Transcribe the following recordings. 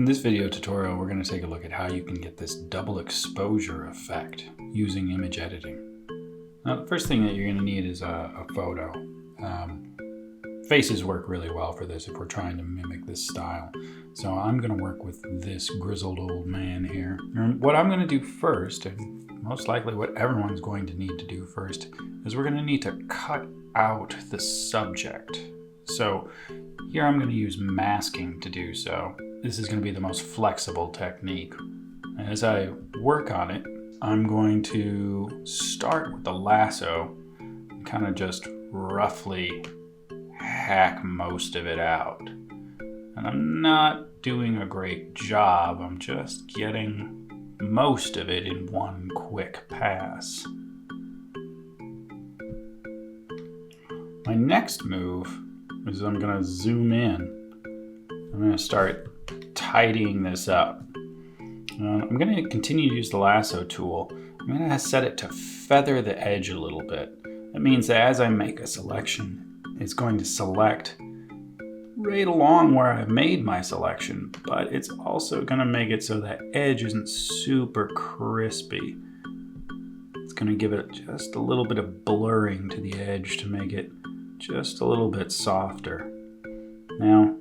In this video tutorial, we're going to take a look at how you can get this double exposure effect using image editing. Now, the first thing that you're going to need is a photo. Faces work really well for this if we're trying to mimic this style. So I'm going to work with this grizzled old man here. And what I'm going to do first, and most likely what everyone's going to need to do first, is we're going to need to cut out the subject. So here I'm going to use masking to do so. This is going to be the most flexible technique. As I work on it, I'm going to start with the lasso and kind of just roughly hack most of it out. And I'm not doing a great job. I'm just getting most of it in one quick pass. My next move is I'm going to zoom in. I'm going to start tidying this up. I'm going to continue to use the lasso tool. I'm going to set it to feather the edge a little bit. That means that as I make a selection, it's going to select right along where I've made my selection, but it's also going to make it so that edge isn't super crispy. It's going to give it just a little bit of blurring to the edge to make it just a little bit softer. Now,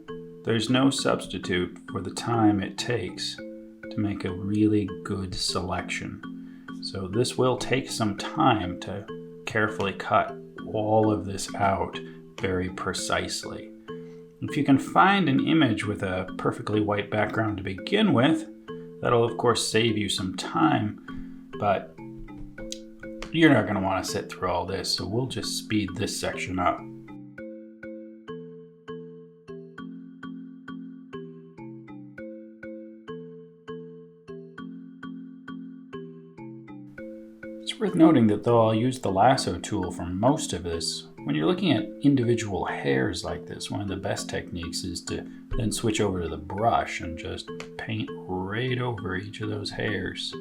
there's no substitute for the time it takes to make a really good selection. So this will take some time to carefully cut all of this out very precisely. If you can find an image with a perfectly white background to begin with, that'll of course save you some time, but you're not going to want to sit through all this, so we'll just speed this section up. It's worth noting that though I'll use the lasso tool for most of this, when you're looking at individual hairs like this, one of the best techniques is to then switch over to the brush and just paint right over each of those hairs.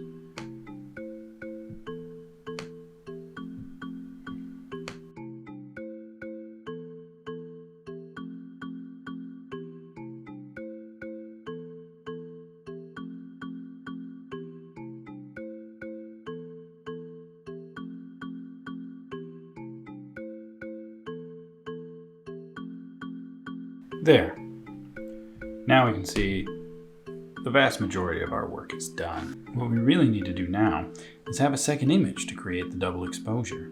There. Now we can see the vast majority of our work is done. What we really need to do now is have a second image to create the double exposure.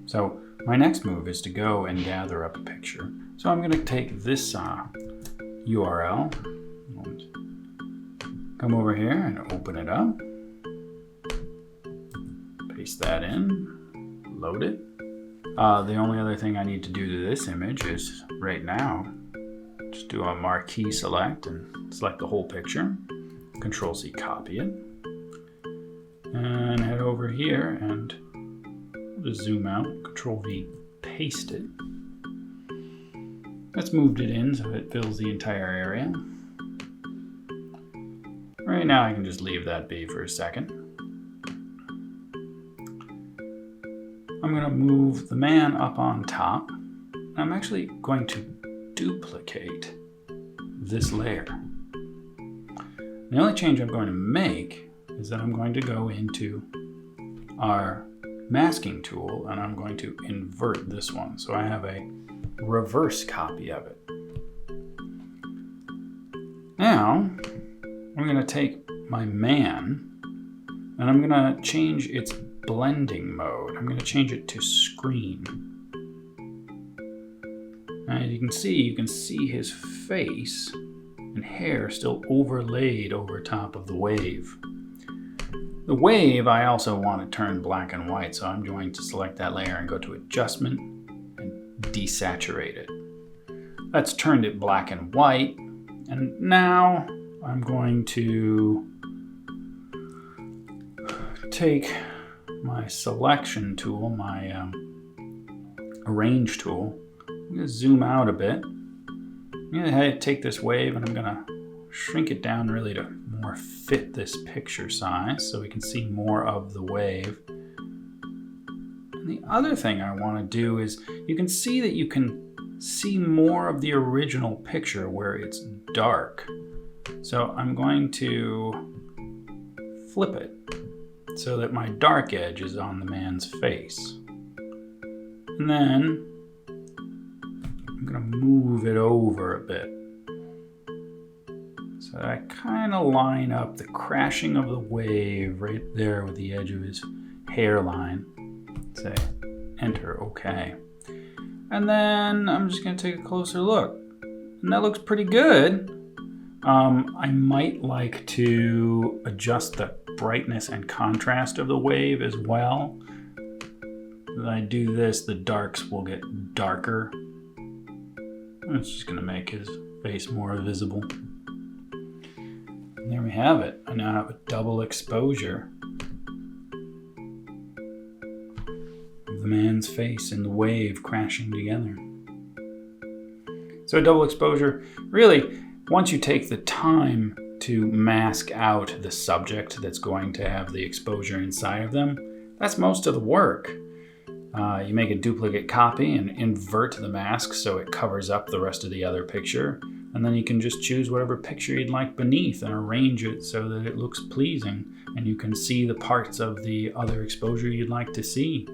So my next move is to go and gather up a picture. So I'm going to take this URL and come over here and open it up. Paste that in, load it. The only other thing I need to do to this image is right now just do a marquee select and select the whole picture. Control C, copy it. And head over here and just zoom out. Control V, paste it. That's moved it in so it fills the entire area. Right now I can just leave that be for a second. I'm going to move the man up on top. I'm actually going to duplicate this layer. The only change I'm going to make is that I'm going to go into our masking tool and I'm going to invert this one. So I have a reverse copy of it. Now I'm going to take my man and I'm going to change its blending mode. I'm going to change it to screen. As you can see his face and hair still overlaid over top of the wave. The wave I also want to turn black and white, so I'm going to select that layer and go to Adjustment and desaturate it. That's turned it black and white, and now I'm going to take my selection tool, my arrange tool. I'm going to zoom out a bit. I'm going to take this wave and I'm going to shrink it down really to more fit this picture size so we can see more of the wave. And the other thing I want to do is you can see that you can see more of the original picture where it's dark. So I'm going to flip it so that my dark edge is on the man's face. And then I'm going to move it over a bit. So I kind of line up the crashing of the wave right there with the edge of his hairline. Say, enter, okay. And then I'm just going to take a closer look. And that looks pretty good. I might like to adjust the brightness and contrast of the wave as well. When I do this, the darks will get darker. It's just going to make his face more visible. And there we have it. I now have a double exposure of the man's face and the wave crashing together. So a double exposure, really, once you take the time to mask out the subject that's going to have the exposure inside of them, that's most of the work. You make a duplicate copy and invert the mask so it covers up the rest of the other picture. And then you can just choose whatever picture you'd like beneath and arrange it so that it looks pleasing and you can see the parts of the other exposure you'd like to see.